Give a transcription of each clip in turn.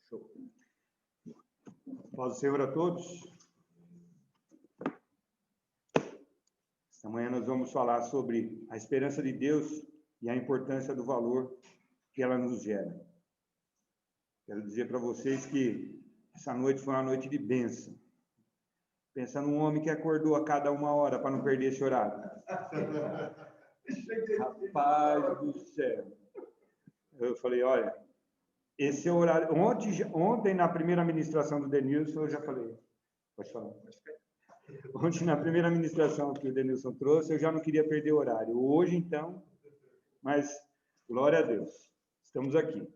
Show. Paz do Senhor a todos. Esta manhã nós vamos falar sobre a esperança de Deus e a importância do valor que ela nos gera. Quero dizer para vocês que essa noite foi uma noite de bênção. Pensa num homem que acordou a cada 1 hora para não perder esse horário. Rapaz do céu. Eu falei, olha, esse é o horário. Ontem, na primeira ministração do Denilson, eu já falei. Pode falar. Ontem, na primeira ministração que o Denilson trouxe, eu já não queria perder o horário. Hoje, então, mas glória a Deus. Estamos aqui.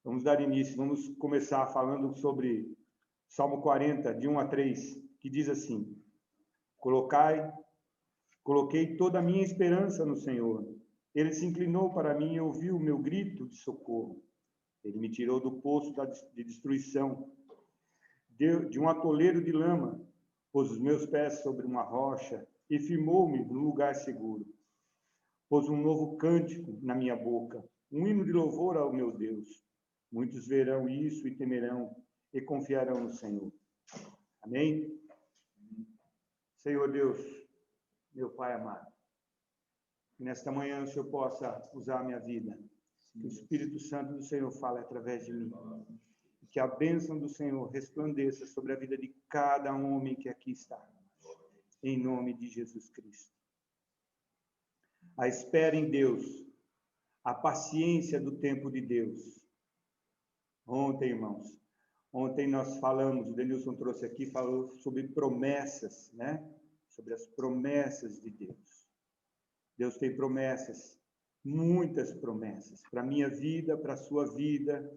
Vamos dar início, vamos começar falando sobre Salmo 40, de 1 a 3, que diz assim: Coloquei toda a minha esperança no Senhor. Ele se inclinou para mim e ouviu o meu grito de socorro. Ele me tirou do poço de destruição, de um atoleiro de lama, pôs os meus pés sobre uma rocha e firmou-me num lugar seguro. Pôs um novo cântico na minha boca, um hino de louvor ao meu Deus. Muitos verão isso e temerão e confiarão no Senhor. Amém? Senhor Deus, meu Pai amado, que nesta manhã o Senhor possa usar a minha vida, que o Espírito Santo do Senhor fale através de mim, que a bênção do Senhor resplandeça sobre a vida de cada homem que aqui está, em nome de Jesus Cristo. A espera em Deus, a paciência do tempo de Deus. Ontem, irmãos, nós falamos, o Denilson trouxe aqui, falou sobre promessas, né? Sobre as promessas de Deus. Deus tem promessas, muitas promessas, para a minha vida, para a sua vida.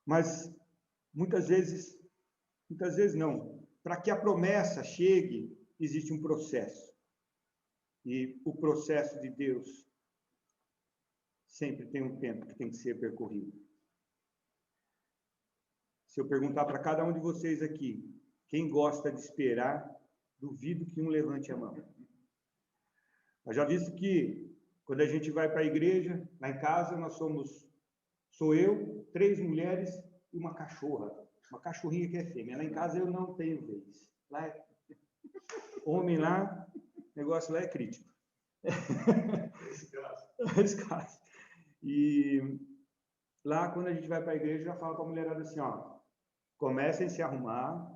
Mas, muitas vezes não. Para que a promessa chegue, existe um processo. E o processo de Deus sempre tem um tempo que tem que ser percorrido. Se eu perguntar para cada um de vocês aqui, quem gosta de esperar, duvido que um levante a mão. Eu já visto que, quando a gente vai para a igreja, lá em casa, sou eu, 3 mulheres e uma cachorra. Uma cachorrinha que é fêmea. Lá em casa eu não tenho vez. Lá é homem lá, o negócio lá é crítico. Escasso. E lá, quando a gente vai para a igreja, já fala para a mulherada assim, ó, comecem a se arrumar,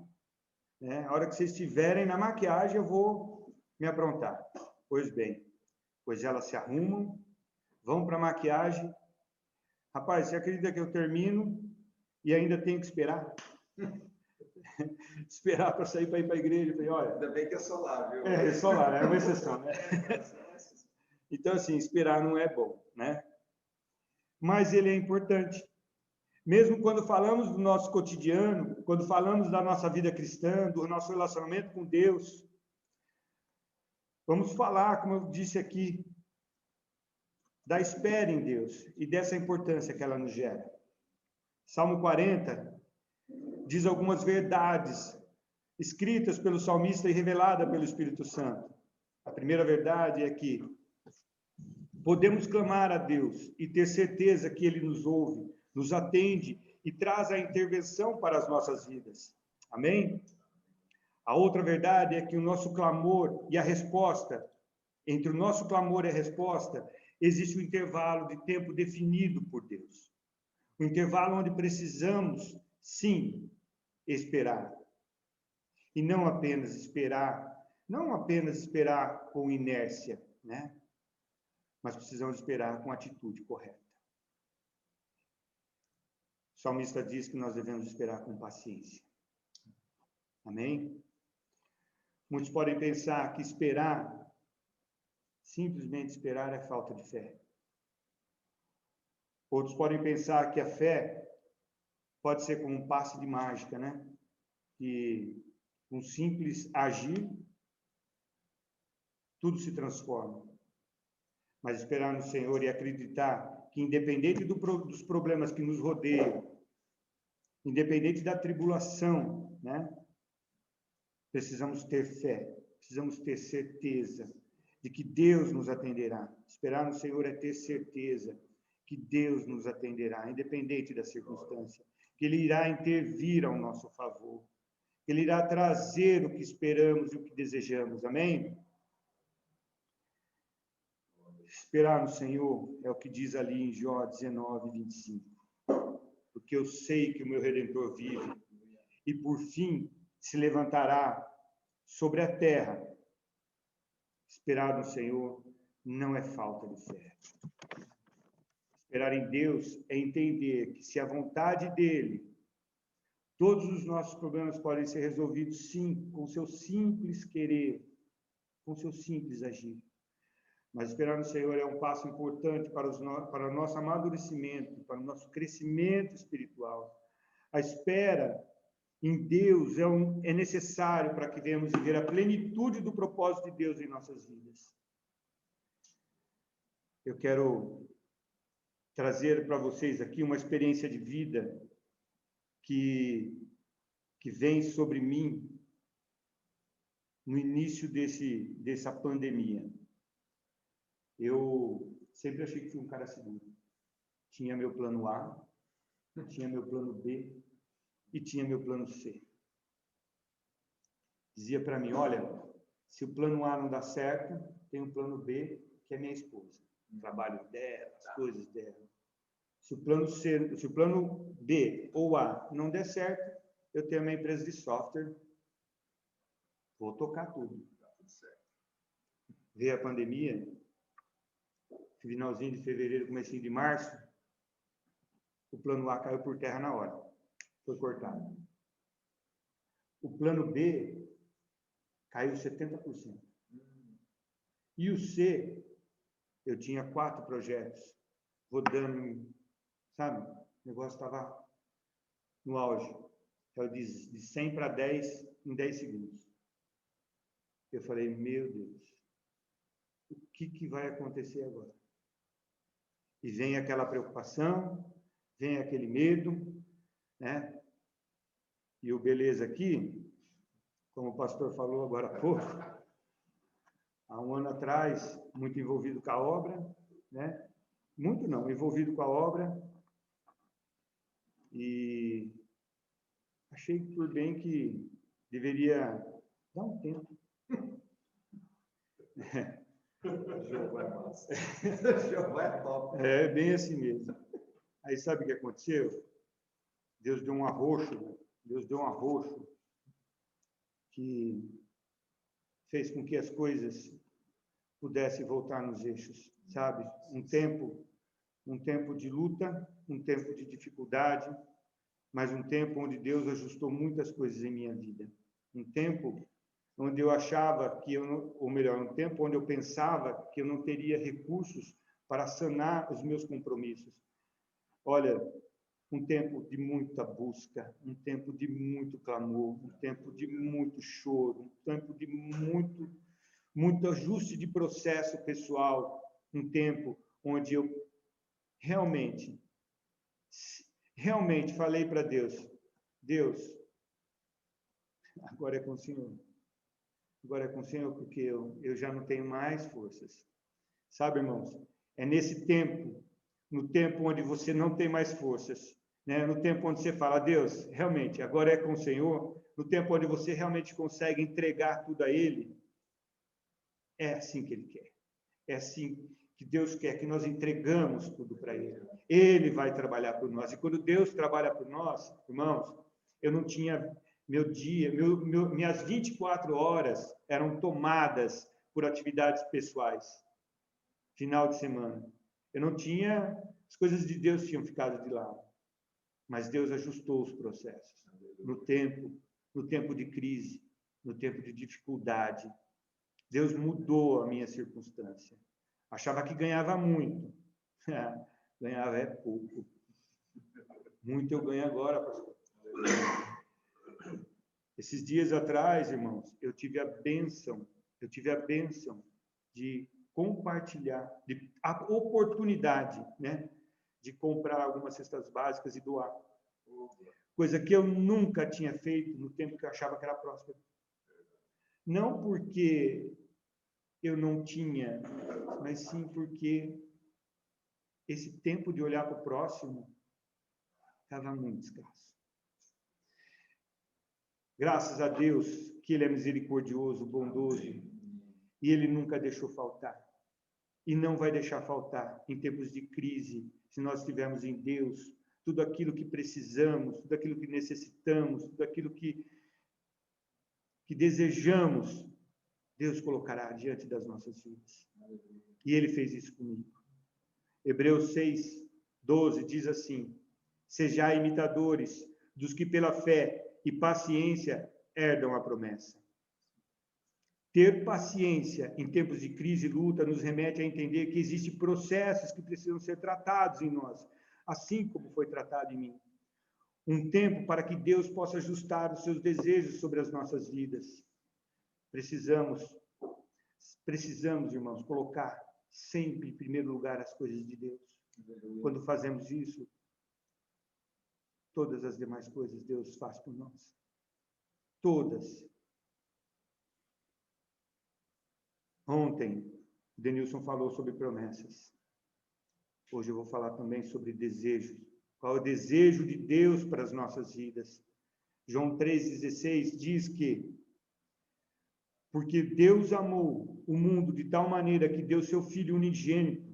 né? A hora que vocês estiverem na maquiagem, eu vou me aprontar. Pois bem, pois elas se arrumam, vão para a maquiagem. Rapaz, você acredita que eu termino e ainda tenho que esperar? Esperar para sair para ir para a igreja. Eu falei, olha... Ainda bem que é solar, viu? É solar, é uma exceção, né? Então, assim, esperar não é bom, né? Mas ele é importante. Mesmo quando falamos do nosso cotidiano, quando falamos da nossa vida cristã, do nosso relacionamento com Deus, vamos falar, como eu disse aqui, da espera em Deus e dessa importância que ela nos gera. Salmo 40 diz algumas verdades escritas pelo salmista e revelada pelo Espírito Santo. A primeira verdade é que podemos clamar a Deus e ter certeza que Ele nos ouve, nos atende e traz a intervenção para as nossas vidas. Amém? A outra verdade é que o nosso clamor e a resposta, entre o nosso clamor e a resposta, existe um intervalo de tempo definido por Deus. Um intervalo onde precisamos, sim, esperar. E não apenas esperar com inércia, né? Mas precisamos esperar com a atitude correta. O salmista diz que nós devemos esperar com paciência. Amém? Muitos podem pensar que simplesmente esperar, é falta de fé. Outros podem pensar que a fé pode ser como um passe de mágica, né? Que um simples agir, tudo se transforma. Mas esperar no Senhor e acreditar que, independente dos problemas que nos rodeiam, independente da tribulação, né? Precisamos ter fé, precisamos ter certeza de que Deus nos atenderá. Esperar no Senhor é ter certeza que Deus nos atenderá, independente da circunstância, que Ele irá intervir ao nosso favor, que Ele irá trazer o que esperamos e o que desejamos, amém? Esperar no Senhor é o que diz ali em Jó 19, 25. Porque eu sei que o meu Redentor vive e, por fim, se levantará sobre a terra. Esperar no Senhor não é falta de fé. Esperar em Deus é entender que, se a vontade dEle, todos os nossos problemas podem ser resolvidos, sim, com seu simples querer, com seu simples agir. Mas esperar no Senhor é um passo importante para o nosso amadurecimento, para o nosso crescimento espiritual. A espera em Deus é necessário para que venhamos viver a plenitude do propósito de Deus em nossas vidas. Eu quero trazer para vocês aqui uma experiência de vida que vem sobre mim no início dessa pandemia. Eu sempre achei que fui um cara seguro. Tinha meu plano A, tinha meu plano B e tinha meu plano C. Dizia para mim, olha, se o plano A não dá certo, tem o plano B, que é minha esposa. O trabalho dela, as coisas dela. Se o plano B ou A não der certo, eu tenho a minha empresa de software, vou tocar tudo. Veio a pandemia, finalzinho de fevereiro, comecinho de março, o plano A caiu por terra na hora. Foi cortado. O plano B caiu 70%. E o C, eu tinha 4 projetos rodando, sabe? O negócio estava no auge. Então, de 100 para 10 em 10 segundos. Eu falei, meu Deus, o que vai acontecer agora? E vem aquela preocupação, vem aquele medo, né? E o beleza aqui, como o pastor falou agora há pouco, há um ano atrás, muito envolvido com a obra, né? Muito não, envolvido com a obra, e achei por bem que deveria dar um tempo. Jeová é top. É bem assim mesmo. Aí sabe o que aconteceu? Deus deu um arroxo, que fez com que as coisas pudessem voltar nos eixos, sabe? Um tempo de luta, um tempo de dificuldade, mas um tempo onde Deus ajustou muitas coisas em minha vida. Um tempo onde eu achava que eu não, ou melhor, um tempo onde eu pensava que eu não teria recursos para sanar os meus compromissos. Olha, um tempo de muita busca, um tempo de muito clamor, um tempo de muito choro, um tempo de muito ajuste de processo pessoal, um tempo onde eu realmente falei para Deus, Deus, agora é com o Senhor. Agora é com o Senhor, porque eu já não tenho mais forças. Sabe, irmãos? É nesse tempo, no tempo onde você não tem mais forças, né? No tempo onde você fala, Deus, realmente, agora é com o Senhor, no tempo onde você realmente consegue entregar tudo a Ele, é assim que Ele quer. É assim que Deus quer, que nós entregamos tudo para Ele. Ele vai trabalhar por nós. E quando Deus trabalha por nós, irmãos, eu não tinha meu dia, minhas 24 horas eram tomadas por atividades pessoais. Final de semana. Eu não tinha, as coisas de Deus tinham ficado de lado. Mas Deus ajustou os processos. No tempo de crise, no tempo de dificuldade. Deus mudou a minha circunstância. Achava que ganhava muito. Ganhava é pouco. Muito eu ganho agora, pastor. Esses dias atrás, irmãos, eu tive a bênção de compartilhar, a oportunidade, né, de comprar algumas cestas básicas e doar. Coisa que eu nunca tinha feito no tempo que eu achava que era próspero. Não porque eu não tinha, mas sim porque esse tempo de olhar para o próximo estava muito escasso. Graças a Deus que Ele é misericordioso, bondoso, e Ele nunca deixou faltar. E não vai deixar faltar em tempos de crise, se nós tivermos em Deus tudo aquilo que precisamos, tudo aquilo que necessitamos, tudo aquilo que desejamos, Deus colocará diante das nossas vidas. E Ele fez isso comigo. Hebreus 6:12 diz assim: sejais imitadores dos que pela fé e paciência herdam a promessa. Ter paciência em tempos de crise e luta nos remete a entender que existem processos que precisam ser tratados em nós, assim como foi tratado em mim. Um tempo para que Deus possa ajustar os seus desejos sobre as nossas vidas. Precisamos, irmãos, colocar sempre em primeiro lugar as coisas de Deus. Quando fazemos isso, todas as demais coisas Deus faz por nós. Todas. Ontem, Denilson falou sobre promessas. Hoje eu vou falar também sobre desejos. Qual é o desejo de Deus para as nossas vidas? João 3,16 diz que porque Deus amou o mundo de tal maneira que deu seu Filho unigênito,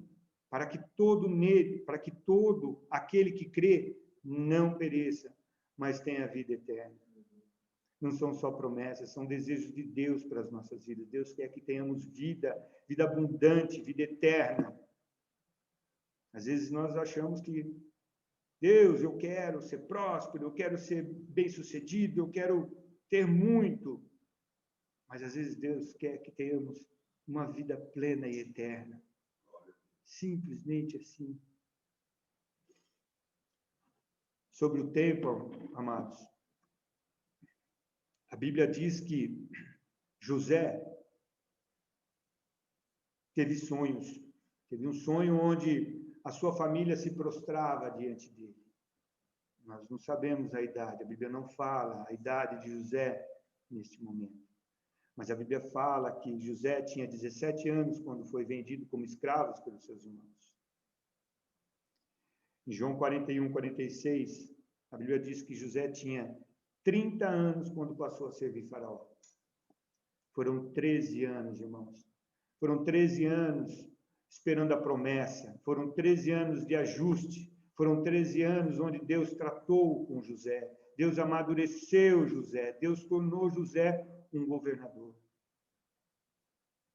para que todo aquele que crê não pereça, mas tenha vida eterna. Não são só promessas, são desejos de Deus para as nossas vidas. Deus quer que tenhamos vida abundante, vida eterna. Às vezes nós achamos que Deus, eu quero ser próspero, eu quero ser bem-sucedido, eu quero ter muito. Mas às vezes Deus quer que tenhamos uma vida plena e eterna. Simplesmente assim. Sobre o tempo, amados, a Bíblia diz que José teve sonhos. Teve um sonho onde a sua família se prostrava diante dele. Nós não sabemos a idade, a Bíblia não fala a idade de José neste momento. Mas a Bíblia fala que José tinha 17 anos quando foi vendido como escravo pelos seus irmãos. Em João 41:46, a Bíblia diz que José tinha 30 anos quando passou a servir Faraó. Foram 13 anos, irmãos. Foram 13 anos esperando a promessa. Foram 13 anos de ajuste. Foram 13 anos onde Deus tratou com José. Deus amadureceu José. Deus tornou José um governador.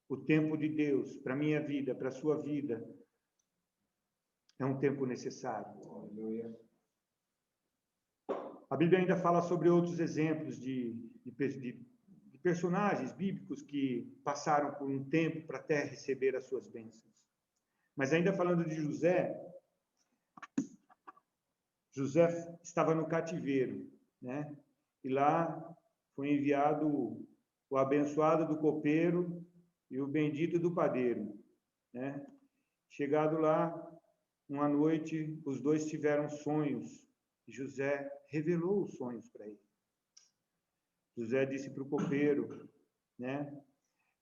O tempo de Deus para a minha vida, para a sua vida, é um tempo necessário. A Bíblia ainda fala sobre outros exemplos de personagens bíblicos que passaram por um tempo para até receber as suas bênçãos. Mas ainda falando de José, José estava no cativeiro, né? E lá foi enviado o abençoado do copeiro e o bendito do padeiro, né? Chegado lá, uma noite, os dois tiveram sonhos. E José revelou os sonhos para ele. José disse para o copeiro, né,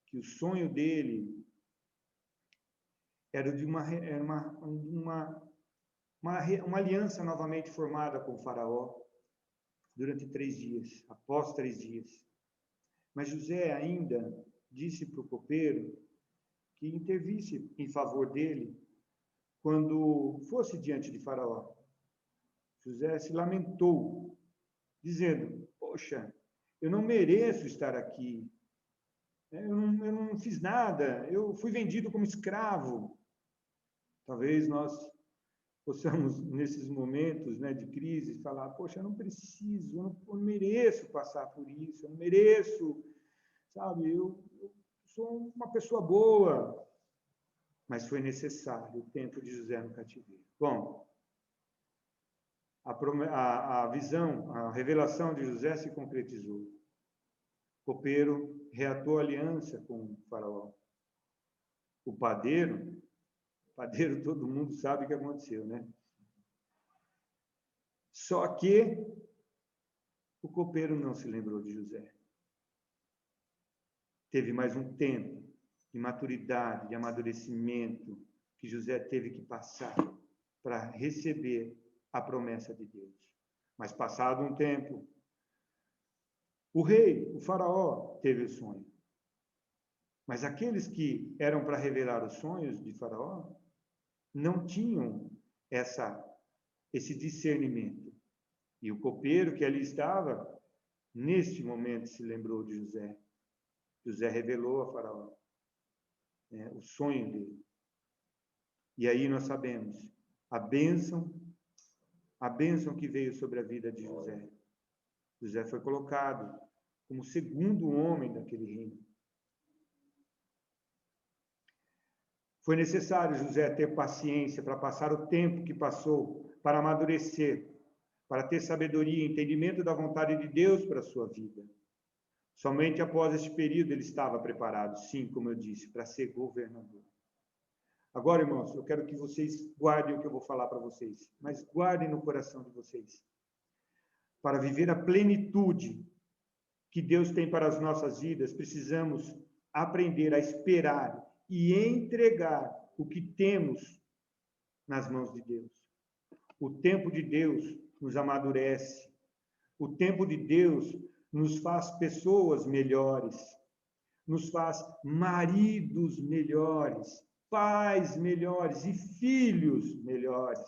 que o sonho dele era de uma aliança novamente formada com o faraó durante 3 dias, após 3 dias. Mas José ainda disse para o copeiro que intervisse em favor dele quando fosse diante de Faraó. José se lamentou, dizendo: poxa, eu não mereço estar aqui. Eu não fiz nada, eu fui vendido como escravo. Talvez nós possamos, nesses momentos, né, de crise, falar: poxa, eu não preciso, eu não mereço passar por isso, eu não mereço, sabe, eu sou uma pessoa boa. Mas foi necessário o tempo de José no cativeiro. Bom, a visão, a revelação de José se concretizou. O copeiro reatou aliança com o faraó. O padeiro todo mundo sabe o que aconteceu, né? Só que o copeiro não se lembrou de José. Teve mais um tempo de maturidade, de amadurecimento que José teve que passar para receber a promessa de Deus. Mas passado um tempo, o rei, o faraó, teve o sonho. Mas aqueles que eram para revelar os sonhos de faraó não tinham esse discernimento. E o copeiro que ali estava, neste momento, se lembrou de José. José revelou a faraó o sonho dele. E aí nós sabemos a bênção que veio sobre a vida de José. José foi colocado como segundo homem daquele reino. Foi necessário José ter paciência para passar o tempo que passou, para amadurecer, para ter sabedoria e entendimento da vontade de Deus para a sua vida. Somente após este período ele estava preparado, sim, como eu disse, para ser governador. Agora, irmãos, eu quero que vocês guardem o que eu vou falar para vocês, mas guardem no coração de vocês. Para viver a plenitude que Deus tem para as nossas vidas, precisamos aprender a esperar e entregar o que temos nas mãos de Deus. O tempo de Deus nos amadurece. O tempo de Deus nos faz pessoas melhores, nos faz maridos melhores, pais melhores e filhos melhores.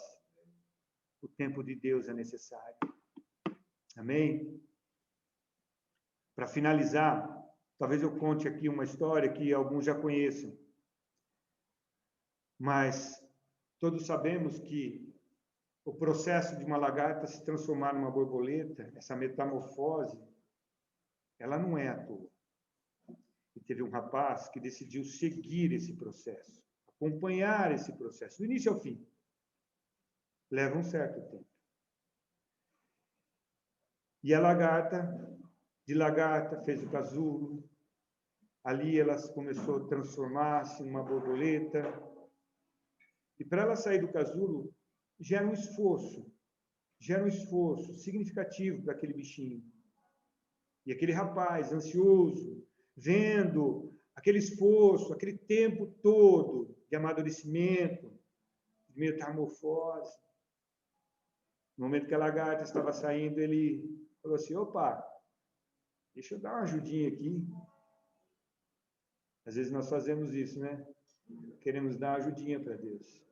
O tempo de Deus é necessário. Amém? Para finalizar, talvez eu conte aqui uma história que alguns já conheçam. Mas todos sabemos que o processo de uma lagarta se transformar numa borboleta, essa metamorfose, ela não é à toa. E teve um rapaz que decidiu seguir esse processo, acompanhar esse processo, do início ao fim. Leva um certo tempo. E a lagarta, de lagarta, fez o casulo. Ali ela começou a transformar-se numa borboleta. E para ela sair do casulo, gera um esforço significativo para aquele bichinho. E aquele rapaz, ansioso, vendo aquele esforço, aquele tempo todo de amadurecimento, de metamorfose. No momento que a lagarta estava saindo, ele falou assim, opa, deixa eu dar uma ajudinha aqui. Às vezes nós fazemos isso, né? Queremos dar ajudinha para Deus.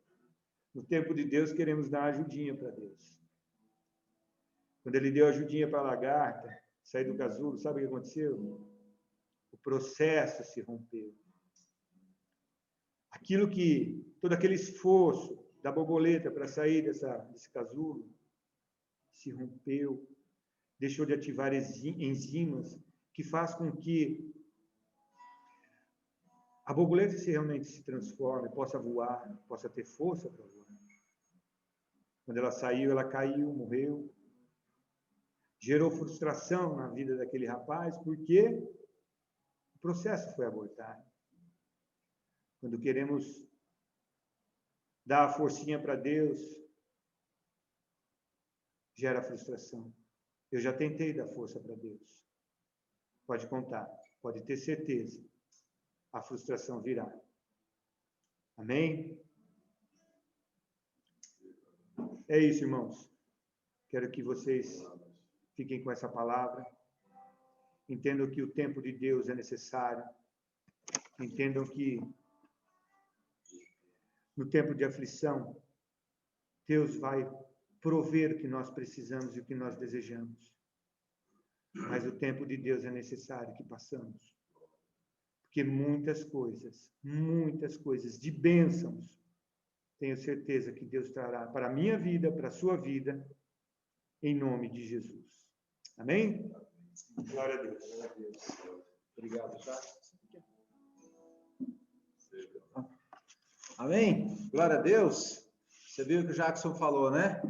No tempo de Deus, queremos dar ajudinha para Deus. Quando ele deu ajudinha para a lagarta, sair do casulo, sabe o que aconteceu? O processo se rompeu. Todo aquele esforço da borboleta para sair desse casulo, se rompeu, deixou de ativar enzimas que faz com que a borboleta realmente se transforme, possa voar, possa ter força para voar. Quando ela saiu, ela caiu, morreu. Gerou frustração na vida daquele rapaz, porque o processo foi abortado. Quando queremos dar a forcinha para Deus, gera frustração. Eu já tentei dar força para Deus. Pode contar, pode ter certeza. A frustração virá. Amém? É isso, irmãos. Quero que vocês fiquem com essa palavra. Entendam que o tempo de Deus é necessário. Entendam que no tempo de aflição, Deus vai prover o que nós precisamos e o que nós desejamos. Mas o tempo de Deus é necessário que passamos. Porque muitas coisas de bênçãos, tenho certeza que Deus trará para a minha vida, para a sua vida, em nome de Jesus. Amém? Glória a Deus. Obrigado, tá? Amém? Glória a Deus. Você viu o que o Jackson falou, né?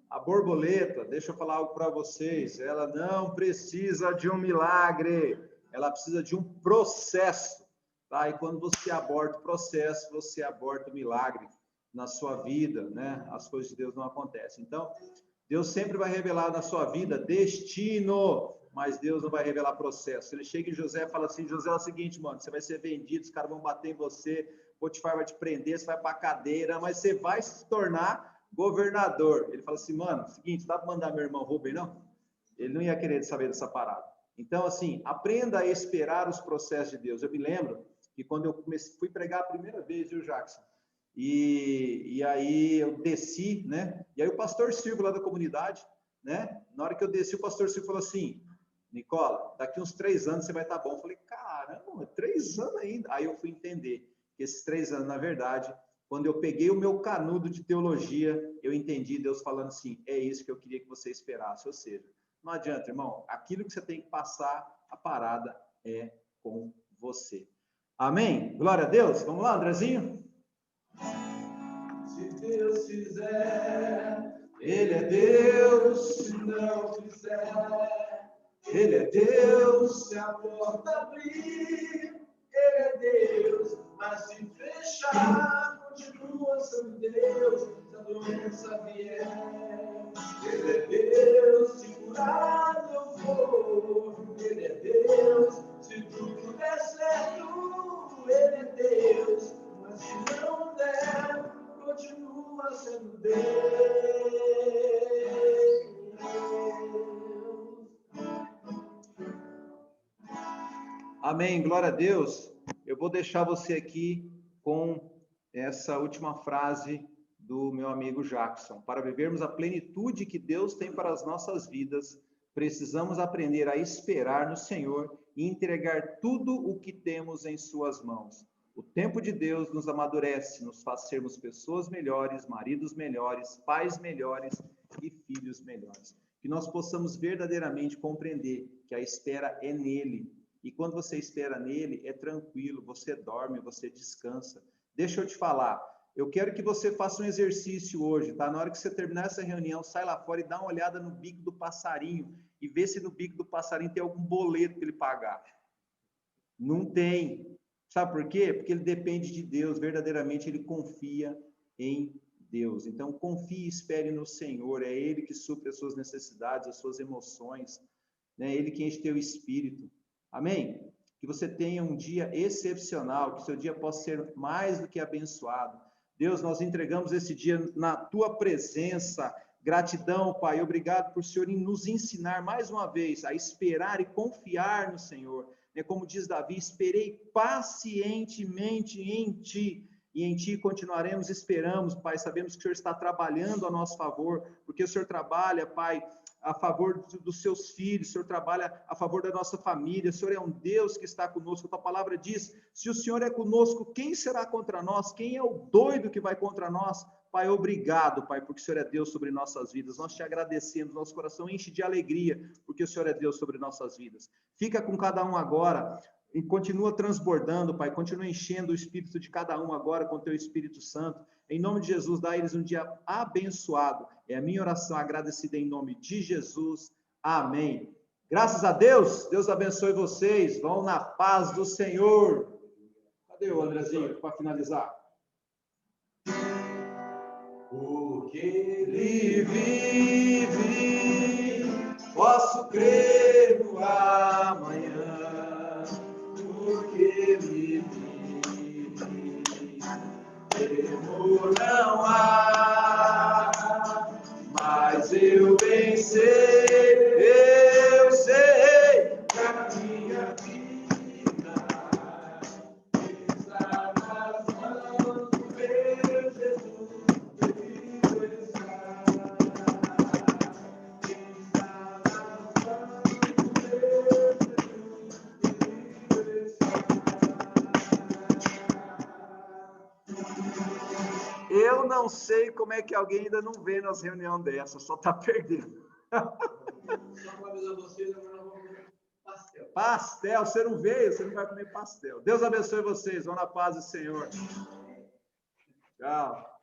A borboleta, deixa eu falar algo para vocês, ela não precisa de um milagre, ela precisa de um processo, tá? E quando você aborta o processo, você aborta o milagre na sua vida, né? As coisas de Deus não acontecem. Então, Deus sempre vai revelar na sua vida destino, mas Deus não vai revelar processo. Ele chega em José e fala assim, José, é o seguinte, mano, você vai ser vendido, os caras vão bater em você, Potifar vai te prender, você vai para a cadeira, mas você vai se tornar governador. Ele fala assim, mano, seguinte, dá para mandar meu irmão Rubem, não? Ele não ia querer saber dessa parada. Então, assim, aprenda a esperar os processos de Deus. Eu me lembro que quando eu fui pregar a primeira vez, viu, Jackson? E aí eu desci, né? E aí o pastor Silvio lá da comunidade, né? Na hora que eu desci, o pastor Silvio falou assim, Nicola, daqui uns 3 anos você vai estar bom. Eu falei, caramba, 3 anos ainda. Aí eu fui entender que esses 3 anos, na verdade, quando eu peguei o meu canudo de teologia, eu entendi Deus falando assim, é isso que eu queria que você esperasse. Ou seja, não adianta, irmão, aquilo que você tem que passar, a parada é com você. Amém? Glória a Deus. Vamos lá, Andrezinho? Se Deus fizer, Ele é Deus. Se não fizer, Ele é Deus. Se a porta abrir, Ele é Deus. Mas se fechar, continua sendo Deus. Se a doença vier, Ele é Deus. Se curado eu for, Ele é Deus. Se tudo der certo, Ele é Deus. Mas se não der, continua sendo Deus. Amém, glória a Deus. Eu vou deixar você aqui com essa última frase do meu amigo Jackson. Para vivermos a plenitude que Deus tem para as nossas vidas, precisamos aprender a esperar no Senhor e entregar tudo o que temos em suas mãos. O tempo de Deus nos amadurece, nos faz sermos pessoas melhores, maridos melhores, pais melhores e filhos melhores. Que nós possamos verdadeiramente compreender que a espera é nele. E quando você espera nele, é tranquilo, você dorme, você descansa. Deixa eu te falar, eu quero que você faça um exercício hoje, tá? Na hora que você terminar essa reunião, sai lá fora e dá uma olhada no bico do passarinho e vê se no bico do passarinho tem algum boleto para ele pagar. Não tem. Sabe por quê? Porque ele depende de Deus, verdadeiramente ele confia em Deus. Então, confie e espere no Senhor, é Ele que supre as suas necessidades, as suas emoções, né? Ele que enche teu espírito. Amém? Que você tenha um dia excepcional, que seu dia possa ser mais do que abençoado. Deus, nós entregamos esse dia na tua presença. Gratidão, Pai. Obrigado por o Senhor nos ensinar mais uma vez a esperar e confiar no Senhor. Como diz Davi, esperei pacientemente em Ti. E em Ti continuaremos, esperamos, Pai. Sabemos que o Senhor está trabalhando a nosso favor, porque o Senhor trabalha, Pai, a favor dos seus filhos, o Senhor trabalha a favor da nossa família, o Senhor é um Deus que está conosco, a tua palavra diz, se o Senhor é conosco, quem será contra nós? Quem é o doido que vai contra nós? Pai, obrigado, Pai, porque o Senhor é Deus sobre nossas vidas, nós te agradecemos, nosso coração enche de alegria, porque o Senhor é Deus sobre nossas vidas. Fica com cada um agora, e continua transbordando, Pai, continua enchendo o espírito de cada um agora com o teu Espírito Santo. Em nome de Jesus, dá a eles um dia abençoado. É a minha oração agradecida em nome de Jesus. Amém. Graças a Deus, Deus abençoe vocês. Vão na paz do Senhor. Cadê o Andrezinho para finalizar? Porque Ele vive, posso crer no amanhã. Porque Ele vive, temor não há, mas eu bem sei, eu sei que a minha vida está nas mãos do meu Jesus, Ele está nas mãos do meu Jesus, Ele está. Eu não sei como é que alguém ainda não vê nas reuniões dessa, só está perdendo. Só para avisar vocês, agora nós vamos comer pastel. Pastel, você não veio, você não vai comer pastel. Deus abençoe vocês, vão na paz do Senhor. Tchau.